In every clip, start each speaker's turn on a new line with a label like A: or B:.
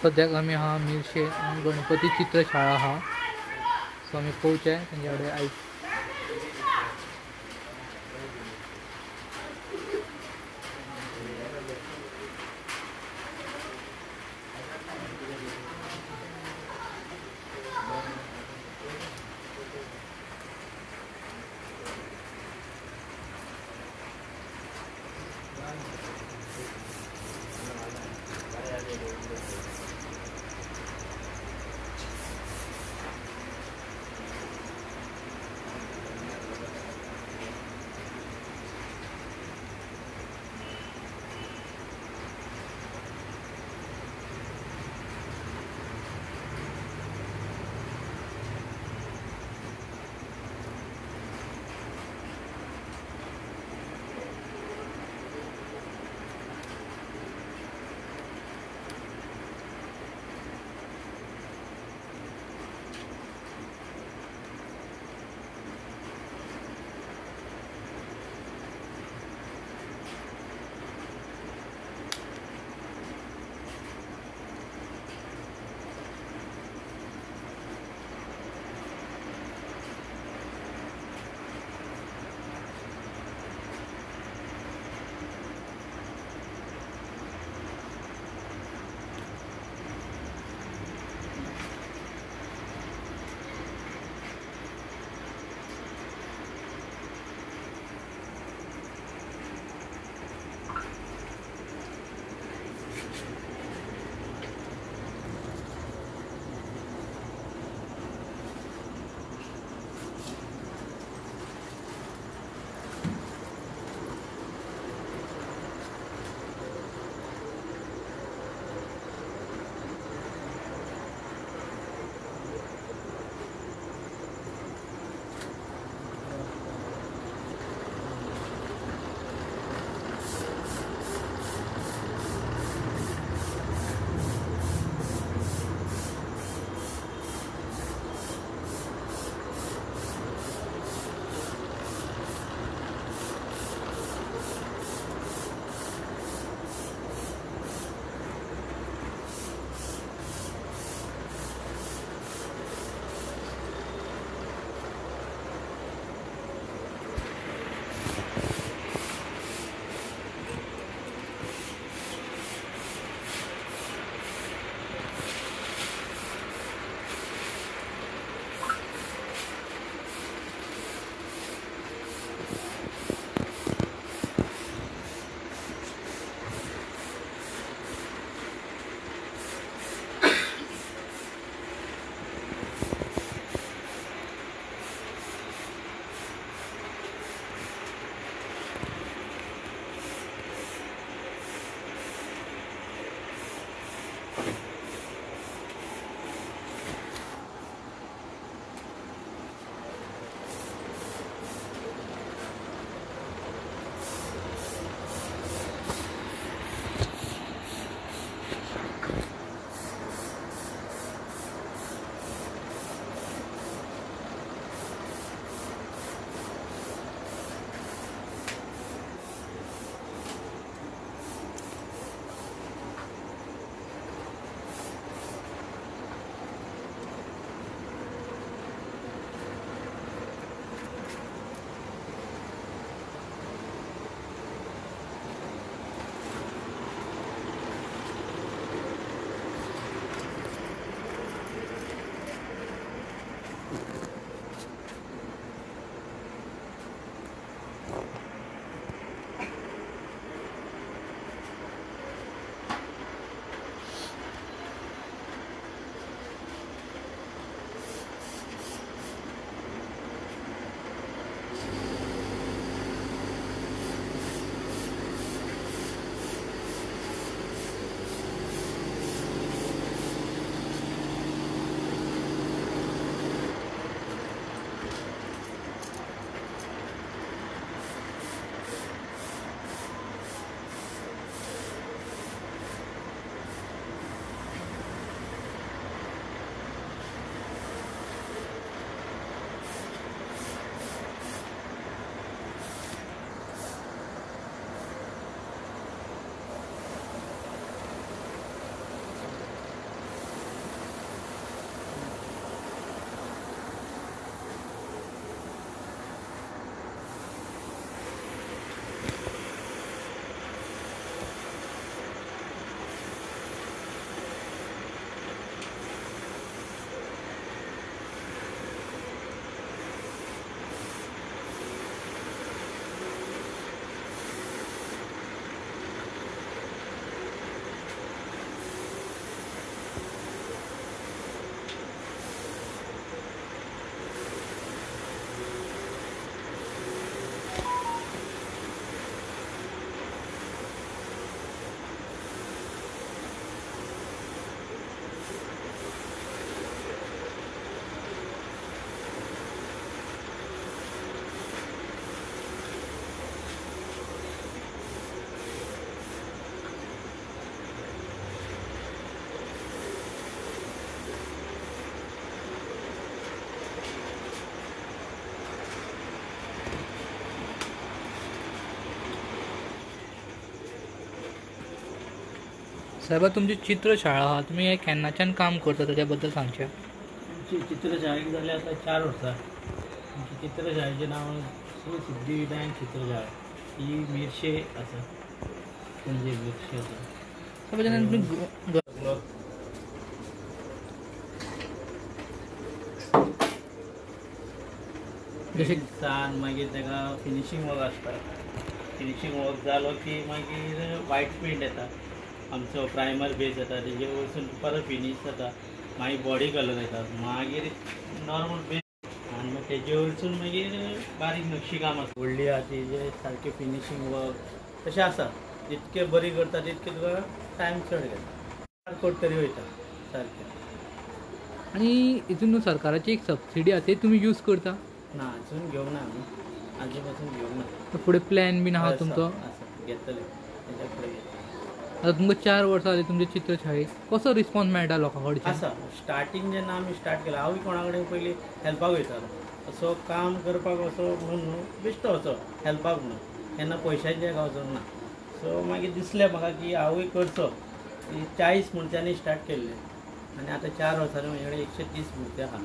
A: सद्याक आम्ही हा मिरशे गणपती चित्रशाळा हा सो आम्ही पोवचे त्यांच्याकडे ऐक साहेबा तुमची चित्रशाळा हा तुम्ही हे केन्नाच्यान काम करता त्याच्याबद्दल सांगशा.
B: आमची चित्रशाळेक जाली आतां 4 वर्सां. आमची चित्रशाळेचें नांव श्री सिद्धिविनायक चित्रशाळा. ही मिरशे आसा, पणजे मिरशे आसा.
A: साहेबा जेन्ना तुम्ही जशें
B: दिसान मागीर ताका फिनिशींग वर्क आसता. फिनिशींग वर्क जालो की मागीर व्हायट पेंट येता. आमचो प्रायमर बेस येता, तेजे वयरसून परत फिनीश जाता. मागीर बॉडी कलर येता, मागीर नॉर्मल बेस आनी मागीर तेजे वयरसून मागीर बारीक नक्षी काम आसा. व्हडली आहा तेजे सारकें फिनिशींग वर्क तशें आसा. जितके बरी करता तितके तुका टायम चड घेता. 4 कोट तरी वयता सारकें.
A: आणि हितून न्हू सरकाराची एक सबसिडी आसा ती तुमी यूज करता.
B: ना अजून घेवंक ना आमी, आजून पासून घेवंक ना.
A: फुडें प्लॅन बीन आहा तुमचो.
B: आसा घेतले तेच्या फुडें घेतले.
A: आता तुमकां 4 वर्सां जाली तुमच्या चित्रशाळेक. कसो रिस्पॉन्स मेळटा लोकां कडच्यान?
B: आसा स्टार्टींग जेन्ना आमी स्टार्ट केला हांवूय कोणा कडेन पयलीं हेल्पाक वयतालो. असो काम करपाक असो म्हणून न्हू बेश्टो असो हेल्पाक म्हणून, केन्ना पयशांचें हाका वचोंक ना. सो मागीर दिसलें म्हाका की हांवूय करचो. 40 मुर्त्यांनी स्टार्ट केल्लें आनी आतां 4 वर्सांनी म्हजे कडेन 130 मुर्ती आहा.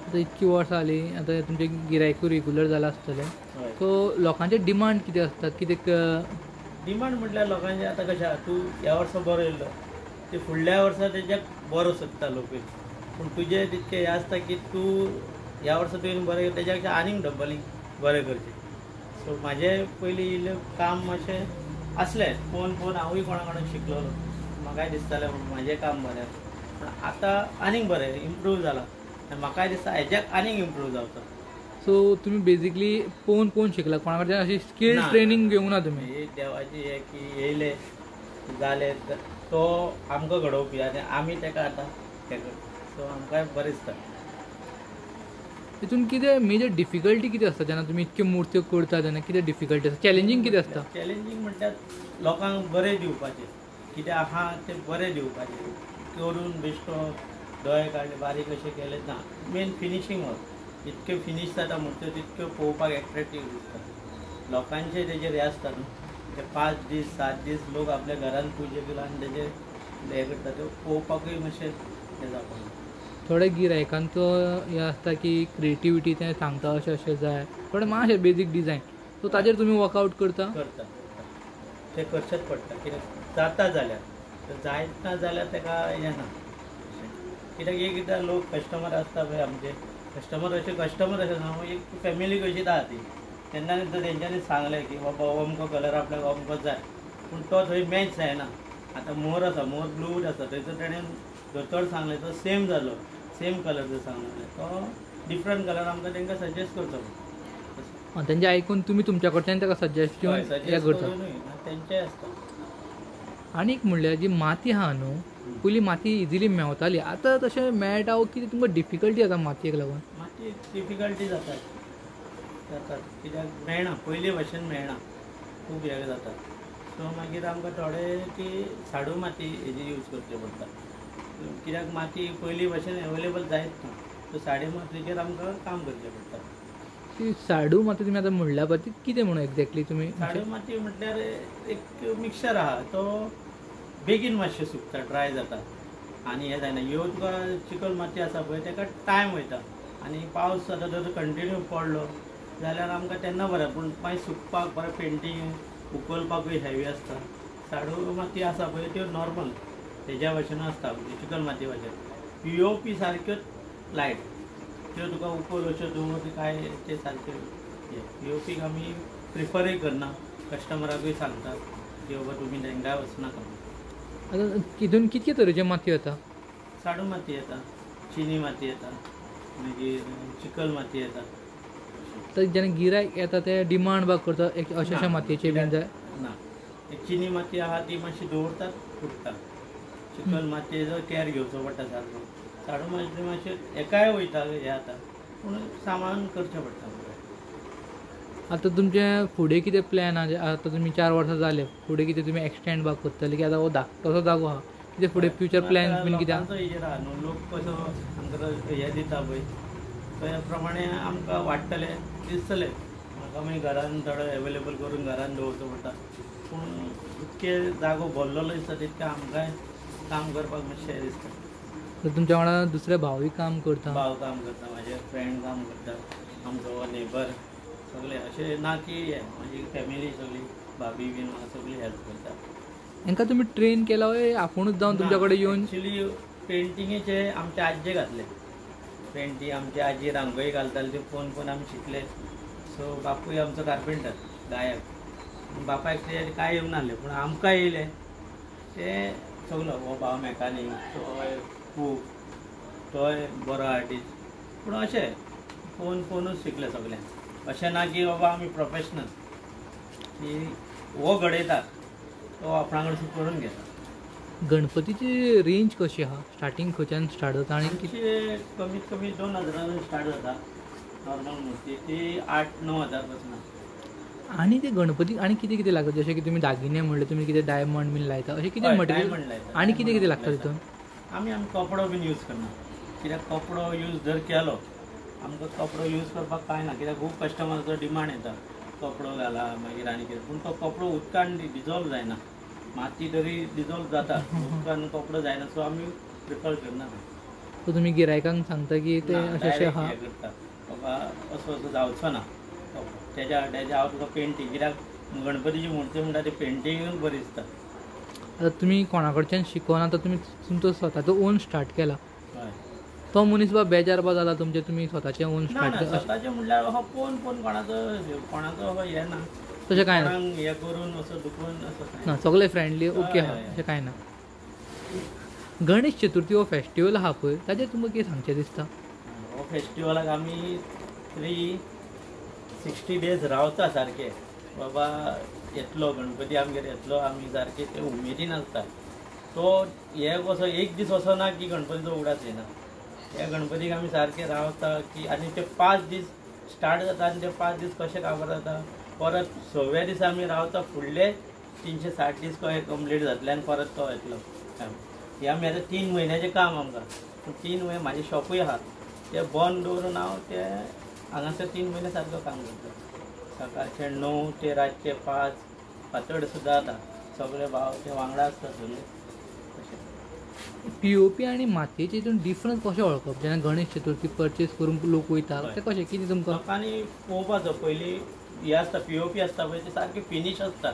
A: आतां इतकी वर्सां जाली, आतां तुमचे गिरायकूय रेगुलर जालां आसतलें.
B: हय.
A: सो लोकांचे डिमांड कितें आसता?
B: डिमांड म्हटल्यार लोकांचें आतां कशें आहा, तूं ह्या वर्सा बरो येयलो ते फुडल्या वर्सा तेज्याक बरो सोदता लोक. पूण तुजें तितकें हें आसता की तूं ह्या वर्सा तुवें बरें केलें तेज्या पेक्षा आनीक डब्बलींग बरें करचें. सो म्हाजें पयलीं इल्लें काम मातशें आसलें, पळोवन हांवूय कोणा कडेन शिकलोलो. म्हाकाय दिसतालें म्हाजें काम बरें आसा. पूण आतां आनीक बरें इम्प्रूव जालां आनी म्हाकाय दिसता हेज्याक आनीक इम्प्रूव जावचो.
A: सो तुमी बेजिकली पळोवन शिकला, कोणा कडच्यान अशी स्कील
B: ना.
A: ट्रेनींग घेवंक ना तुमी.
B: ही देवाची हें की येयले जाले तो आमकां घडोवपी आनी आमी तेका आतां हें करता. सो आमकां बरें दिसता.
A: तितून कितें मेजर डिफिकल्टी कितें आसता जेन्ना तुमी इतक्यो मुर्त्यो करता तेन्ना कितें डिफिकल्टी आसता? चॅलेंजींग कितें आसता?
B: चॅलेंजींग म्हणल्यार लोकांक बरें दिवपाचें, कितें आहा तें बरें दिवपाचें. करून बेश्टो दोळे काडले बारीक अशें केलें ना. Main finishing work. जितक्यो फिनीश जाता मुर्त्यो तितक्यो पळोवपाक एट्रॅक्टीव दिसता. लोकांचें तेजेर हें आसता न्हू, ते 5 दीस 7 दीस लोक आपल्या घरान पुजा केला आनी तेजेर हें करता तें पळोवपाकूय मातशें हें जावपाक जाय.
A: थोड्या गिरायकांचो हें आसता की क्रिएटिविटी तें सांगता अशें अशें जाय, थोडें मातशें बेजीक डिजायन. सो ताजेर तुमी वर्कआवट करता.
B: करता तें करचेंच पडटा. कित्याक जाता जाल्यार, जायत ना जाल्यार तेका हें ना. कित्याक एकदां लोक कस्टमर आसता पळय आमचे, कस्टमर अशें न्हू, एक फॅमिली कशीच आहा ती. तेन्ना तेंच्यांनी सांगलें की बाबा अमको कलर आपल्याक अमको जाय, पूण तो थंय मॅच जायना. आतां मोर आसा, मोर ब्लू आसा, थंयसर तेणेन दोतोर सांगलें तो सेम जालो, सेम कलर जर सांगलें तो डिफरंट कलर आमकां तेंकां सजेस्ट करचो पडटा.
A: तेंचें आयकून तुमी तुमच्या कडच्यान ताका सजेस्ट हें करता.
B: तेंचें आसता.
A: आनीक म्हणल्यार जी माती आहा न्हू, पयलीं माती इजिली मेवताली, आतां तशें मेळटा कितें तुमकां डिफिकल्टी जाता मातयेक लागून?
B: माती डिफिकल्टी जातात. कित्याक मेळना, पयलीं भशेन मेळना, खूब हें जाता. सो मागीर आमकां थोडे ती साडू माती हेजी यूज करची पडटा. कित्याक माती पयलीं भशेन एवेलेबल जायत ना. सो साडू मातयेचेर आमकां काम करचें पडटा.
A: ती साडू माती तुमी आतां म्हणल्या पळय ती कितें म्हणून एक्झॅक्टली तुमी?
B: साडू माती म्हटल्यार एक मिक्सचर आहा, तो बेगीन मातशें सुकता, ड्राय जाता आनी हें जायना. ह्यो तुका चिकल माती आसा पळय तेका टायम वयता आनी पावस आतां जर कंटिन्यू पडलो जाल्यार आमकां तेन्ना बरें, पूण मागीर सुकपाक बरें पेंटींग उखलपाकूय हेवी आसता. साडू माती आसा पळय त्यो नॉर्मल तेज्या भशेन आसता, चिकल माती भशेन. पी.ओ.पी सारक्योच लायट, त्यो तुका उखल अश्यो दवरल्यो काय ते सारक्यो. पी.ओ.पीक आमी प्रिफरय करना, कस्टमराकूय सांगतात की बाबा तुमी तेंकाय वचनाका.
A: आतां हितून कितके तरेच्यो मातयो येता?
B: साडू माती येता, चिनी माती येता, मागीर चिकल माती येता.
A: तर जेन्ना गिरायक येता ते डिमांड बाग करता अशे अशे मातयेचे बीन जाय
B: ना. चिनी माती आहा ती मातशी दवरतात, फुटता. चिकल मातयेचो कॅर घेवचो पडटा सारको. साडू माती मातशें एकाय वयता हें जाता, पूण सांबाळून करचें पडटा.
A: आतां तुमचे फुडें कितें प्लॅन आहा? आतां तुमी 4 वर्सां जाले, फुडें कितें तुमी एक्सटेंड बाग करतले की आतां हो तसो जागो आहा? कितें फुडें फ्युचर प्लॅन्स बीन कितें आहा?
B: लोकांचो हेजेर आहा न्हू, लोक कसो आमकां हें दिता पळय त्या प्रमाणे आमकां वाडटलें दिसतलें. म्हाका मागीर घरान थोडो एवेलेबल करून घरान दवरचो पडटा. पूण इतके जागो भरलेलो दिसता तितके आमकांय काम करपाक मातशें दिसता.
A: तर तुमच्या वांगडा दुसरे भावूय काम करता.
B: भाव काम करता, म्हाजे फ्रेंड काम करता, आमचो नेबर सगळे अशें ना की म्हाजी फॅमिली सगळी भाभी बीन म्हाका सगळी हेल्प करता.
A: हांकां तुमी ट्रेन केला वय आपुणूच जावन तुमच्या कडेन येवन?
B: एक्चुली पेंटिंगेचे आमचे आज्जे घातले. पेंटींग आमची आजी रांगोळी घालताली ते पळोवन पळोवन आमी शिकले. सो बापूय आमचो कार्पेंटर गायक. बापायक ते कांय येवंक नासलें पूण आमकां येयले ते सगलो. हो भाव मॅकानीक, तोय कूक, तोय बरो आर्टिस्ट. पूण अशें पळोवन पळोवनूच शिकले सगलें. अशें ना की बाबा आमी प्रोफेशनल की हो घडयता तो आपणा कडसून करून घेता.
A: गणपतीची रेंज कशी आहा? स्टार्टींग खंयच्यान स्टार्ट जाता आनी
B: आमची कमीत कमी 2000 स्टार्ट जाता नॉर्मल मूर्ती, ती 8-9 हजार पासून आसा.
A: आनी ते गणपतीक आनी कितें कितें लागता? जशें की तुमी दागिने म्हणले, तुमी कितें डायमंड बीन लायता, अशें कितें मटेरियल
B: डायमंड लायता.
A: आनी कितें कितें लागता तितून?
B: आमी कपडो बीन यूज करना. कित्याक कपडो यूज जर केलो आमकां कपडो यूज करपाक कांय ना. कित्याक खूब कस्टमराचो डिमांड येता कपडो घाला मागीर आनी कितें. पूण तो कपडो उदकान डिजॉल्व जायना. माती तरी डिजॉल्व जाता, उदकान कपडो जायना. सो आमी प्रिफर करना.
A: सो तुमी गिरायकांक सांगता की ते अशें अशें आहा?
B: हें करता बाबा असो असो जावचो ना. तेज्या हांव तुका पेंटींग, कित्याक गणपतीची मुर्ती म्हणटा ती पेंटींगूच बरी दिसता.
A: आतां तुमी कोणा कडच्यान शिकोवन आतां तुमी तुमचो स्वताचो ओन स्टार्ट केला.
B: हय.
A: तो मनीस बेजार जाला तुमचे, तुमी स्वताचें ओन
B: ना
A: स्टार्ट
B: ना,
A: केला
B: स्वताचें म्हणल्यार हो पळोवन कोणाचो हें ना.
A: तशें कांय ना?
B: कोणाक हें करून असो दुखून असो कांय
A: ना, सगळे फ्रेंडली ओके आहा,
B: हय.
A: अशें कांय ना. गणेश चतुर्थी हो फेस्टिवल आहा पळय, ताचेर तुमकां कितें सांगचें दिसता?
B: हो फेस्टिवलाक आमी 360 डेज रावता सारके. बाबा येतलो गणपती आमगेर येतलो, आमी सारके ते उमेदीन आसता. तो हे कसो एक दीस असो ना की गणपतीचो उगडास येना. ह्या गणपतीक आमी सारके रावता की आनी ते 5 दीस स्टार्ट जाता आनी ते 5 दीस कशे काबार जाता. परत 6व्या दिसा आमी रावता, फुडले 360 दीस कशे कंप्लीट जातले आनी परत तो येतलो. हे आमी आतां 3 म्हयन्याचें काम आमकां. पूण 3 म्हयने म्हाजें शॉपूय आहा ते बंद दवरून हांव ते हांगासर 3 म्हयने सारको काम करता. सकाळचे 9 ते रातचे 5, फातोड सुद्दां जाता. सगळे भाव ते वांगडा आसता सगळे.
A: पीओपी आनी मातयेचे हितून डिफरन्स कशें वळखप? जेन्ना गणेश चतुर्थी परचेस करून लोक वयता ते कशें कितें तुमकां?
B: लोकांनी पळोवपाचो पयलीं हे आसता पीओपी आसता पळय ती सारकी फिनीश आसता,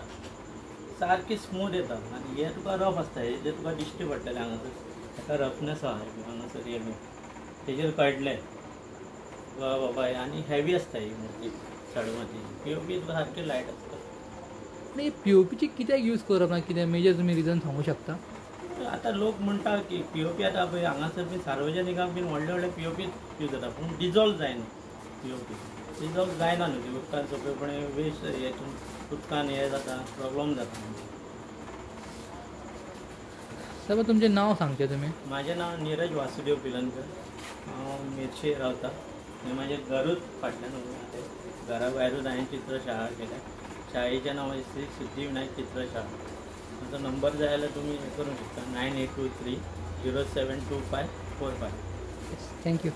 B: सारकी स्मूथ येता. आनी हे तुका रफ आसता, हे तुका दिश्टी पडटलें हांगासर ताका रफनेस आहा हांगासर हे बी तेजेर कळटलें बाबा. आनी हेवी आसता ही मूर्ती चडमाती. पीओपी तुका सारकी लायट आसता.
A: आनी पीओपीची कित्याक यूज करप ना? कितें मेजर तुमी रिजन सांगूं शकता?
B: आतां लोक म्हणटा की पीओपी आतां पळय हांगासर बी सार्वजनिकांक बीन व्हडले व्हडले पीओपी यूज जाता पूण डिजॉल्व जायना. पीओपी डिजॉल्व जायना न्हू ती उदकान सोंपेपणी वेस्ट हेतून उदकान हें जाता, प्रॉब्लम जाता.
A: सायबा तुमचें नांव सांगचें तुमी?
B: म्हाजें नांव नीरज वासुदेव पिलनकर. हांव मेर्शे रावता आनी म्हाजें घरूच फाटल्यान उबें. घरा भायरूच हांवें चित्रशाळा केल्या. शाळेचें नांव श्री सिद्धिविनायक चित्रशाळा. म्हजो नंबर जाय जाल्यार तुमी हें करूंक शकता 9823 072545.
A: थँक्यू.